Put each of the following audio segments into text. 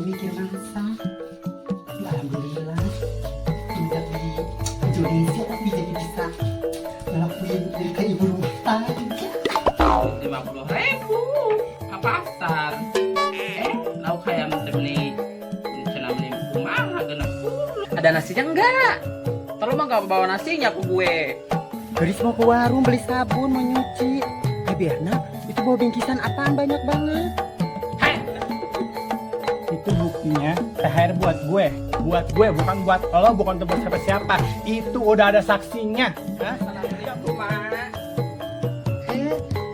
mikir masak. Alhamdulillah tidak di Indonesia tapi jadi bisa ngelakuin dari ibu rumah tangga. 50.000 ke pasar. Lauk ayam beli cina beli rumah genap puluh. Ada nasinya enggak? Terus mah gak bawa nasinya ke gue. Gadis mau ke warung beli sabun mau nyuci. Ya biarna itu bawa bingkisan apaan banyak banget. Hei, Itu buktinya THR buat gue bukan buat lo, bukan buat siapa-siapa. Itu udah ada saksinya. Hah? salam tuh mak.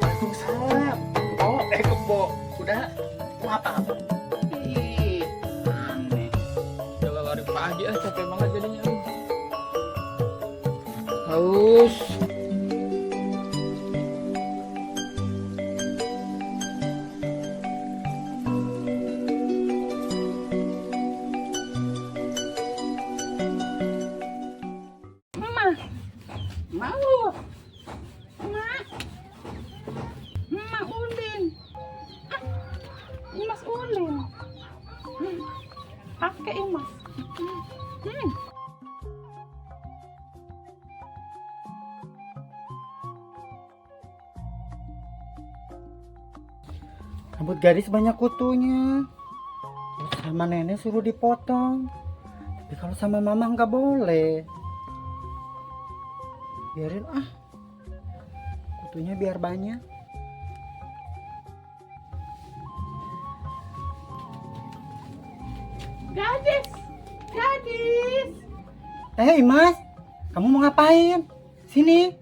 Waalaikumsalam. Oh, kebo. Sudah. Mau apa? Ih, aneh. Coba lari pagi capek banget jadinya. Haus. Mau, Mak. Mak Ulin. Imas Ulin. Pakai Imas. Rambut gadis banyak kutunya. Terus sama nenek suruh dipotong. Tapi kalau sama mama nggak boleh. Biarin ah. Kutunya biar banyak. Gadis. Gadis. Mas, kamu mau ngapain? Sini.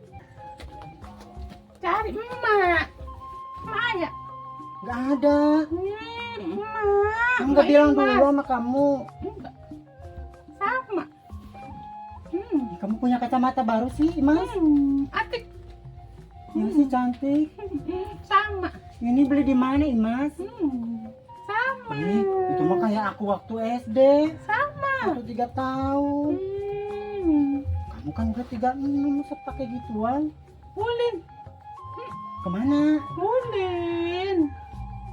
Cari emak. Maya. Nggak ada. Emak. Kamu nggak bilang dulu sama kamu. Enggak. Sama. Kamu punya kacamata baru sih, Mas. Atik. Ini sih cantik. Sama. Ini beli di mana, Mas? Sama. Ini itu mah kayak aku waktu SD. Sama. Waktu 3 tahun. Kamu kan udah 36, masa pakai gituan? Ulin. Kemana? Ulin.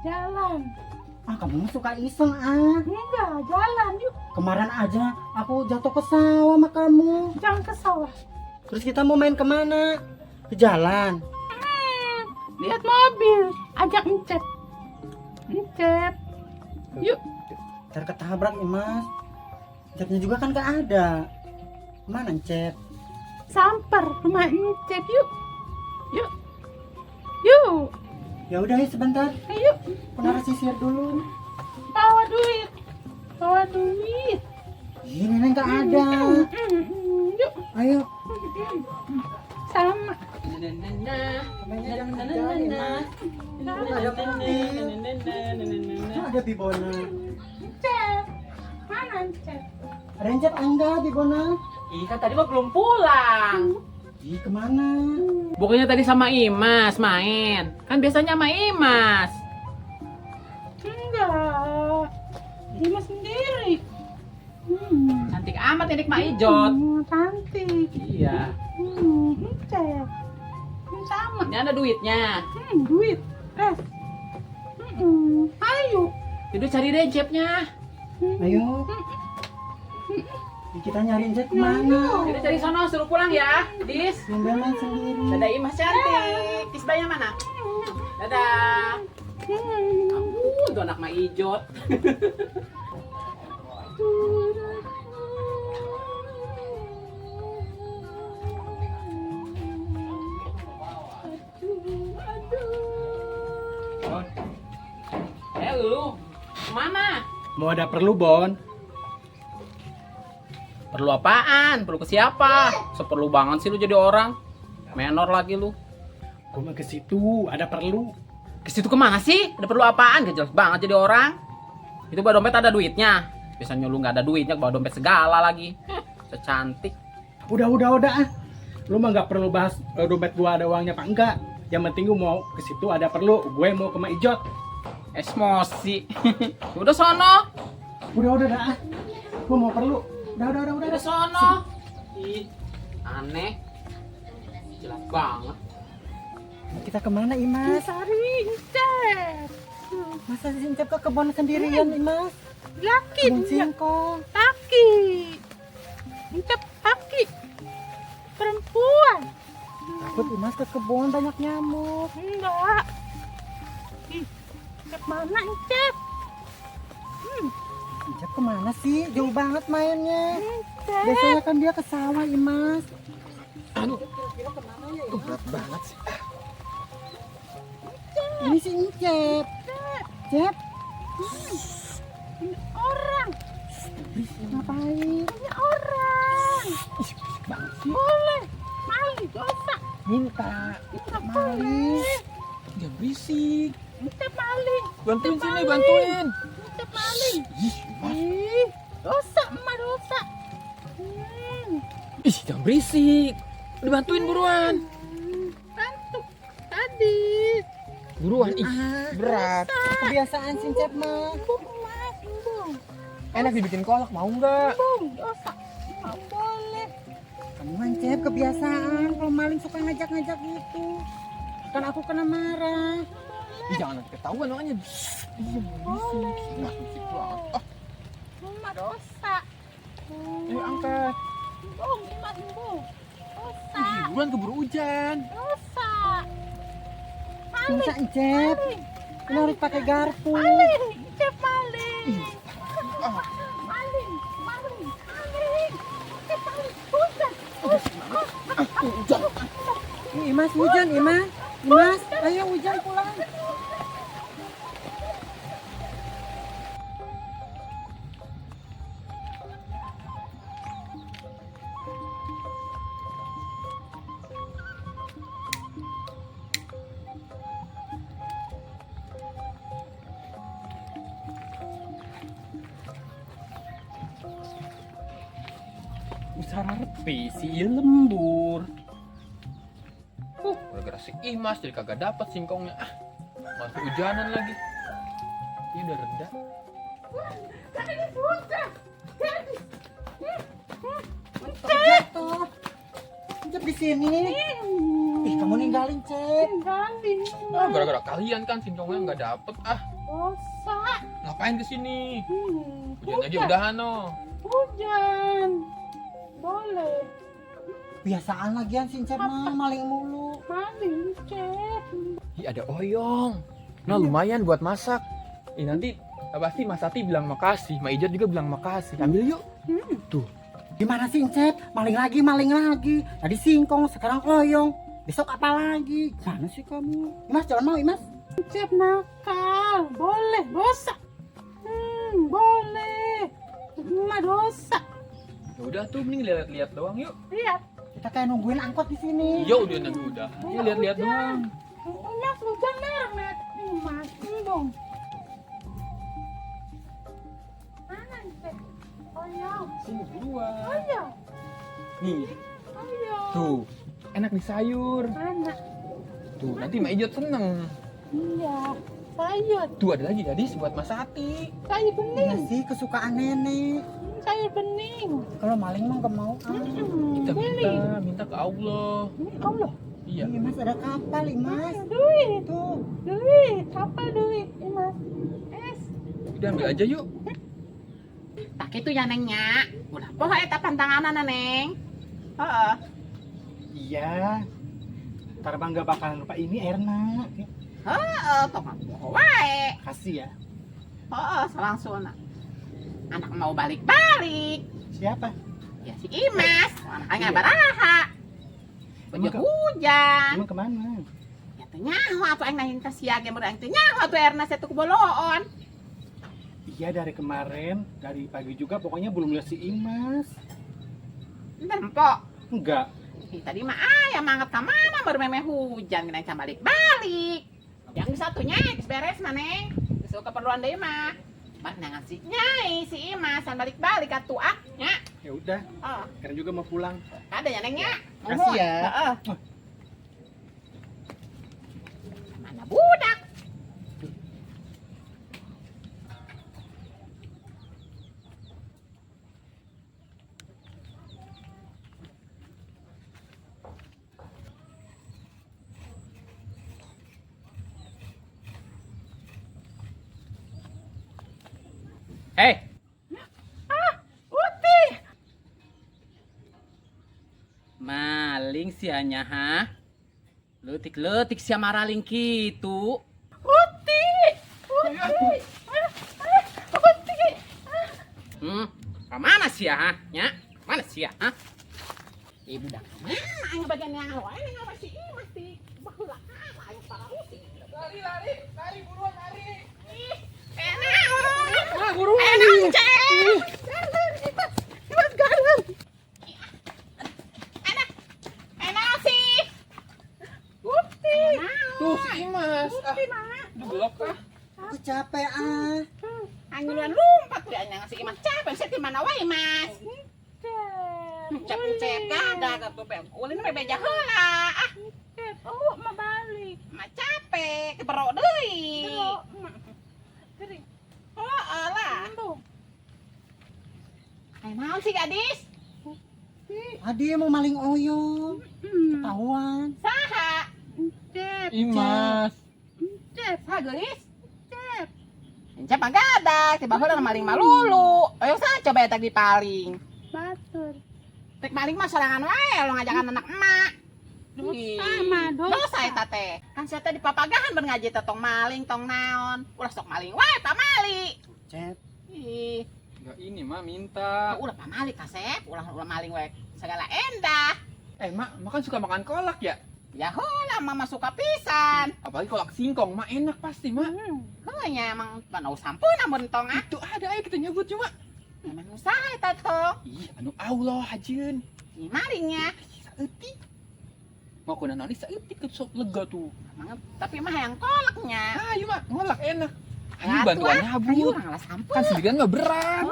Jalan. Ah, kamu mah suka iseng ah. Enggak, jalan yuk. Kemarin aja aku jatuh ke sawah sama kamu. Jangan ke sawah. Terus kita mau main kemana? Ke jalan. Lihat mobil. Ajak Encep. Encep. Yuk. Ntar ketabrak ya, Mas. Cepnya juga kan gak ada. Mana Cep? Samper rumah Encep yuk. Yuk. Yuk. Ya udah ya sebentar. Ayo. Aku naruh sisir dulu. Bawa duit. Bawa duit. Ih, nenek gak ada. Yuk. Ayo. Sama. Namanya jangan kerjain, Mas. Ada mobil. Ada Bibona. Encep. Mana Encep? Ada Cep enggak Bibona? Ih, kan tadi mah belum pulang. Ih, kemana? Bukannya tadi sama Imas main. Kan biasanya sama Imas. Enggak. Imas sendiri. Cantik amat ini Mak Ijot. Cantik. Iya. Cek. Sama. Ini ada duitnya. Duit. Ayo. Jadi cari deh cepnya. Ayo. Kita nyariin Cep kemana? Jadi cari sono suruh pulang ya. Dis. Ngambil main sendiri. Dadah Imas cantik. Tisbanya mana? Dadah. Ampun, tuh anak Mak Ijot. Bon, Lu, kemana? mau ada perlu, Bon? Perlu apaan? Perlu ke siapa? Seperlu banget sih lu jadi orang. Menor lagi lu. Gue mau ke situ, ada perlu. Ke situ kemana sih? Ada perlu apaan? Gak jelas banget jadi orang. Itu bawa dompet ada duitnya. Biasanya lu nggak ada duitnya, bawa dompet segala lagi. Secantik. Udah ah. Lu mah nggak perlu bahas dompet gua ada uangnya apa enggak. Yang penting gua mau ke situ ada perlu. Gue mau ke Mak Ijot. Emosi. Udah sono. Udah dah. Gua mau perlu. Udah. Udah sono. Ih, aneh. Jelas banget. Kita kemana, Imas? Cari Encep. Masa Sincap ke kebun sendirian, Imas? Laki Kebun singkong. laki. Sincap laki. Perempuan. Takut Imas ke kebun banyak nyamuk. Enggak. Ih, Sincap mana Sincap? Sincap kemana sih? Jauh banget mainnya. Sincap. Biasanya kan dia ke sawah, Imas. Aduh, Kira-kira kemana ya? berat banget sih. Ini si Incep. Cep, Ini orang. ngapain? Ini orang. Ih, berisik banget sih. Boleh. Maling dosa. Minta. Enggak Maling. boleh. Jangan berisik. Sincap maling. Bantuin sini, bantuin. Sincap maling. Ih, Mas. Ih, dosa emak dosa. Ih, jangan berisik. Dibantuin buruan. Kantuk tadi. Buruan, ih, berat. Kebiasaan Sincep mah. Bung mas, bung, Enak dibikin kolak, mau nggak? bung, dosa. Nggak boleh. Kamu Mancep kebiasaan kalau maling suka ngajak-ngajak gitu. Kan aku kena marah. Ih, jangan nanti ketahuan makanya. Iya, berisik. Nah, berisik banget. Ah, Emak dosa. ayo angkat. Bung, mas, bung. Dosa, Ih, buruan keburu hujan. dosa. Masa Incep? Maling, Ini harus pakai garpu. maling, cep maling. Ah, Maling, maling, maling. Cep maling, hujan. hujan. Ih, Imas hujan, Imas. Imas, ayo hujan pulang. Usara repi si lembur. Gara-gara si Imas jadi kagak dapat singkongnya. Ah, masuk hujanan lagi. Ini udah reda. Ini hujan. Jatuh. Incep di sini. Ih, kamu ninggalin, Cep. Tinggalin. Ah, gara-gara kalian kan singkongnya nggak dapet. Ah, Dosa. ngapain kesini? Hujan aja Hujan. udahan no. Hujan. Boleh. Biasaan lagian Sincep mah maling mulu. Maling, cep. Ih, ada oyong. Nah, lumayan buat masak. Nanti pasti Mas Sati bilang makasih, Mak Ijat juga bilang makasih. Ambil yuk. Tuh. Gimana sih Incep? Maling lagi. Tadi singkong, sekarang oyong. Besok apa lagi? Mana sih kamu? Imas, jangan mau, Imas. Cep nakal. Boleh, dosa. Boleh. Emak dosa. Ya udah tuh, mending lihat-lihat doang yuk. Lihat. Kita kayak nungguin angkot di sini. Ya udah nanti udah. Ya lihat-lihat doang. Mas, hujan merah. Mas, dong. Mana, cep? Ayo. Sini buruan. Ayo. Nih, Ayo. tuh. Enak nih sayur. Mana? Tuh, nanti Mak Ijat seneng. Iya. Sayur. Tuh ada lagi gadis buat Mas Sati. Sayur Iya bening. sih, kesukaan nenek. Sayur bening. Kalau maling mah gak mau. Kita Beli. minta ke Allah. Allah. Iya. Iya, Mas, ada kapal, Imas. Duit. Tuh. Duit. Apa duit? Mas. Es. Udah ambil aja yuk. Tak itu ya nengnya. Udah poho eta pantanganan neng. Heeh. Iya. Ntar bang gak bakalan lupa ini Erna. Heeh, tong poho wae. Kasih ya. Heeh, langsung. Anak mau balik-balik. Siapa? Ya si Imas. Anaknya baraha. Baju hujan. Emang kemana? Ya teh nyaho atuh aing nahin ka siage meureun teh nyaho atuh Erna saya tuh kuboloon. Iya dari kemarin, dari pagi juga pokoknya belum lihat si Imas. Empok. Enggak. Ih, tadi mah ayah mangkat ka mana baru memeh hujan gini balik-balik. Yang satunya geus beres maneh. Geus keperluan deui mah. Mak nangan si Nyai si Imas san balik-balik atuh ah nya. Ya udah, Oh, sekarang juga mau pulang. ada ya nengnya. Kasih ya. Heeh. Mana budak? Hei. Uti. Maling sianya ha? Letik-letik sia maraling kitu. Uti. Kemana sih ya? Nya? Mana sih ya? Ibu dah kemana? Ayo bagian yang awal ini masih bahulah ayo parahuti. Lari buruan lari. Enak. Buruan. Enak, Cek. Mas galang. Enak sih. Uti. Tuh si Mas. Uti mana? Belok kah? Aku capek ah. Anyulan lumpat udah ngasih Mas capek sih di mana wae Mas. Cek ada ke bebek ulin bebeja heula. Oh, mau balik. Mah capek, keberok deui. Oh, alah. Naon sih gadis? Adi mau maling oyong. Ketahuan. Saha? Imas. Saha geus? Encep magadak, tiba heula maling malulu. Ayo sa coba eta dipaling. Batur. Tek maling mah sorangan wae lo ngajakan anak emak. Dosa eta teh. Kan sia teh dipapagahan ber ngaji teh tong maling tong naon. Ulah sok maling wae pamali. Cep. Ih, Enggak ini mah minta. ulah pamali kasep, ulah maling wae segala endah. Mak kan suka makan kolak ya? Ya heula mama suka pisan. Apalagi kolak singkong, mak enak pasti, mak. Heunya emang panau sampun mun tong ah. Itu ada aja kita nyebut cuma. Emang usaha eta tong. Ih, anu Allah hajeun. Ih malingnya. Saeutik. Mau kuna naon saeutik ke sok lega tuh. Emang tapi mah yang kolaknya. Ayo mak, ngolak enak. Ayo Ya, bantuan Ayo nyabut. ngalah sampun. Kan sendirian mah berat.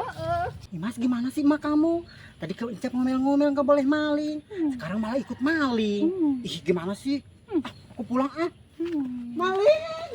Mas gimana sih mak kamu? Tadi kalau Encep ngomel-ngomel nggak boleh maling. Sekarang malah ikut maling. Ih gimana sih? Ah, aku pulang ah. Maling.